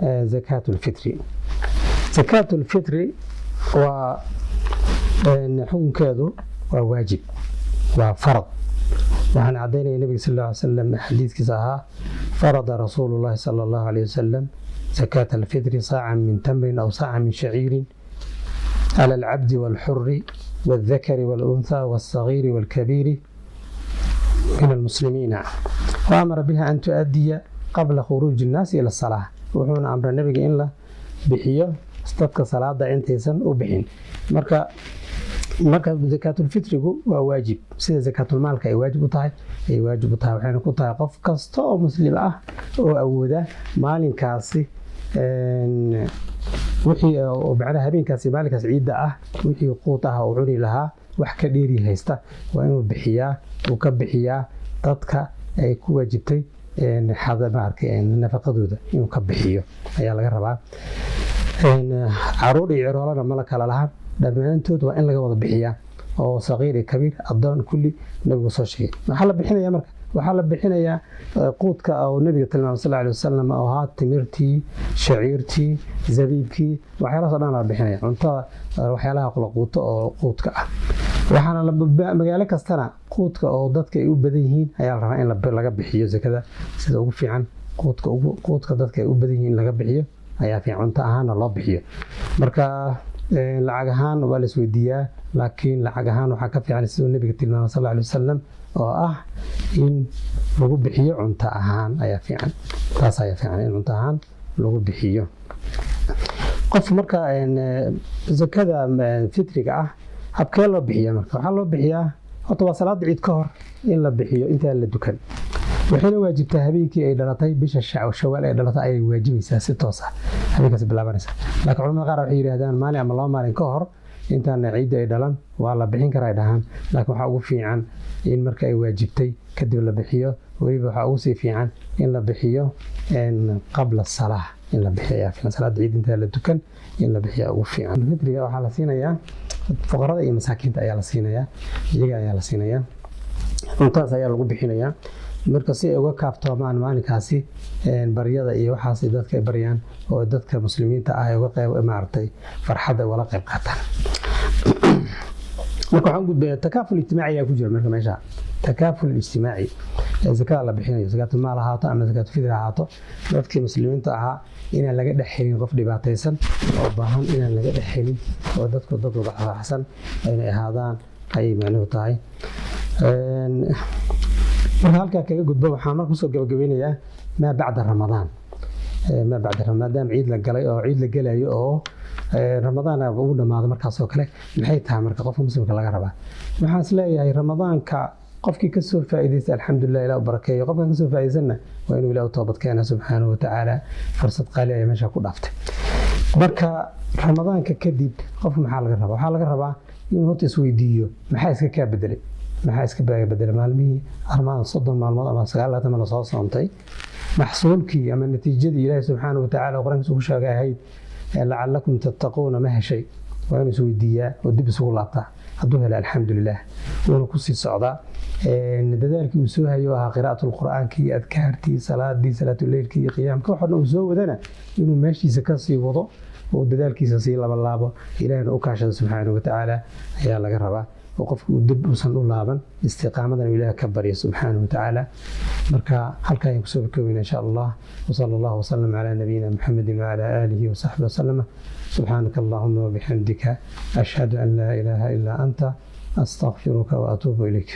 زكاة الفطر. زكاة الفطر حكم كادو وواجب وفرض. وعن عدينا النبي صلى الله عليه وسلم حديث كذا فرض رسول الله صلى الله عليه وسلم زكاة الفطر صاعا من تمر أو صاعا من شعير على العبد والحر والذكر والأنثى والصغير والكبير من المسلمين، وأمر بها أن تؤدي قبل خروج الناس إلى الصلاة. وحنا أمر النبي إن لا بحية استبقى صلاة انتيسن وبحين marka zakaatul fitrigu waa waajib sida zakaatul maalka ay waajib u tahay waxayna ku tahay qof kasta oo muslim ah oo awooda maalinkaasi wixii oo bacda habeenkaasi maalinkaas ciida ah wixii quud ah oo cuni lahaa wax ka dheeri haysta waa inuu ka bixiyaa dadka ay ku waajibtay nafaqadooda inuu ka bixiyo ayaa laga rabaa. caruur iyo ciroolana ma la kala laha dhammaantood waa in laga wada bixiyaa oo saqiir iyo kabiir adoon kulli nabigu soo sheegay. waxaa la bixinayaa quudka oo nabiga tilmaamay sallallahu alayhi wasallam oo ahaa timirtii, shaciirtii, zabiibkii, waxyaalahaas oo dhan la bixinaya cuntada waxyaalaha quuto oo quudka ah. waxaana magaalo kastana quudka oo dadka ay u badan yihiin ayaa la rabaa in laga bixiyo zakada sida ugu fiican. quudka dadka ay u badan yihiin laga bixiyo ayaa fiican, cunto ahaana loo bixiyo. marka lacag ahaan waa la isweydiiyaa, laakiin lacag ahaan waxaa ka fiican siduu nabiga tilmaamay sallallahu alayhi wasallam oo ah in lagu bixiyo cunto ahaan ayaa fiican. taas ayaa fiican in cunto ahaan lagu bixiyo. qof marka zakada fitriga ah habkee loo bixiyaa marka waxaa loo bixiyaa horta waa salaada ciid ka hor in la bixiyo intaan la dukan. waxayna waajibtaa habeenkii ay dhalatay bisha shawaal ay dhalatay ayay waajibaysaa si toos ah habeenkaas bilaabanaysa. laakiin culimada qaar waxay yiraahdaan maalin ama laba maalin ka hor intaan ciidda ay dhalan waa la bixin karaa dhahan, laakiin waxa ugu fiican in marka ay waajibtay kadib la bixiyo. waliba waxa ugu sii fiican in la bixiyo qabla salaah in la bixiyo fiican salaada ciid inta la dukan in la bixiyo ugu fiican. fitriga waxaa la siinayaa fuqarada iyo masaakiinta ayaa la siinayaa, iyaga ayaa la siinayaa, cuntaas ayaa lagu bixinayaa marka si ay uga kaaftoomaan maalinkaasi baryada iyo waxaas dadka ay baryaan oo dadka muslimiinta ah ay uga qayb maartay farxadda wala qayb qaataan. marka waxaan gudbay takaaful ijtimaaci ayaa ku jira marka meesha takaaful ijtimaaci zakada la bixinayo zakaatul maal ahaato ama zakaatul fitr ahaato dadka muslimiinta ahaa inaan laga dhaxelin qof dhibaataysan oo baahan inaan laga dhaxelin oo dadku dad wada xasan inay ahaadaan ay macnuhu tahay. marka halkaa kaga gudbo waxaan marka soo gabagabeynayaa maa bacda ramadaan maadaama ciid la galay oo ciid la gelayo oo ramadaan ugu dhamaado markaas oo kale maxay tahay marka qofka muslimka laga rabaa. waxaan is leeyahay ramadaanka qofkii ka soo faa'iideystay alxamdulillah ilaa barakeeyo, qofkan ka soo faa'iideysana waa inuu ilaahay toobad keeno subxaanahu wa ta'ala. fursad qaali ah meesha ku dhaaftay. marka ramadaanka kadib qofka maxaa laga rabaa? waxaa laga rabaa inuu horta isweydiiyo maxaa iska kaa bedelay, maxaa iska bedelay maalmihii armaan 30 maalmood ama 29 maalmood soo soontay maxsuulkii ama natiijadii ilaahay subxaanahu wa ta'ala quraankiisa ku sheegay ahayd la'allakum tattaquuna ma heshay. waa inuu isweydiiyaa oo dib isugu laabtaa hadduu helo alxamdulillah wuuna ku sii socdaa dadaalkii uu soo hayo ahaa qiraa'atul qur'aankii, adkaartii, salaadii, salaatuleylkii, qiyaamka waxa dhan uu soo wadana inuu meeshiisa ka sii wado oo dadaalkiisa sii laabo ilaahayna u kaashado subxaanahu wa ta'ala ayaa laga rabaa. وقف ودب وصل لابن استقامة إله كبر سبحانه وتعالى. مركا حلقة يكسب كوين إن شاء الله. وصلى الله وسلم على نبينا محمد وعلى آله وصحبه وسلم. سبحانك اللهم وبحمدك أشهد أن لا إله إلا أنت أستغفرك وأتوب إليك.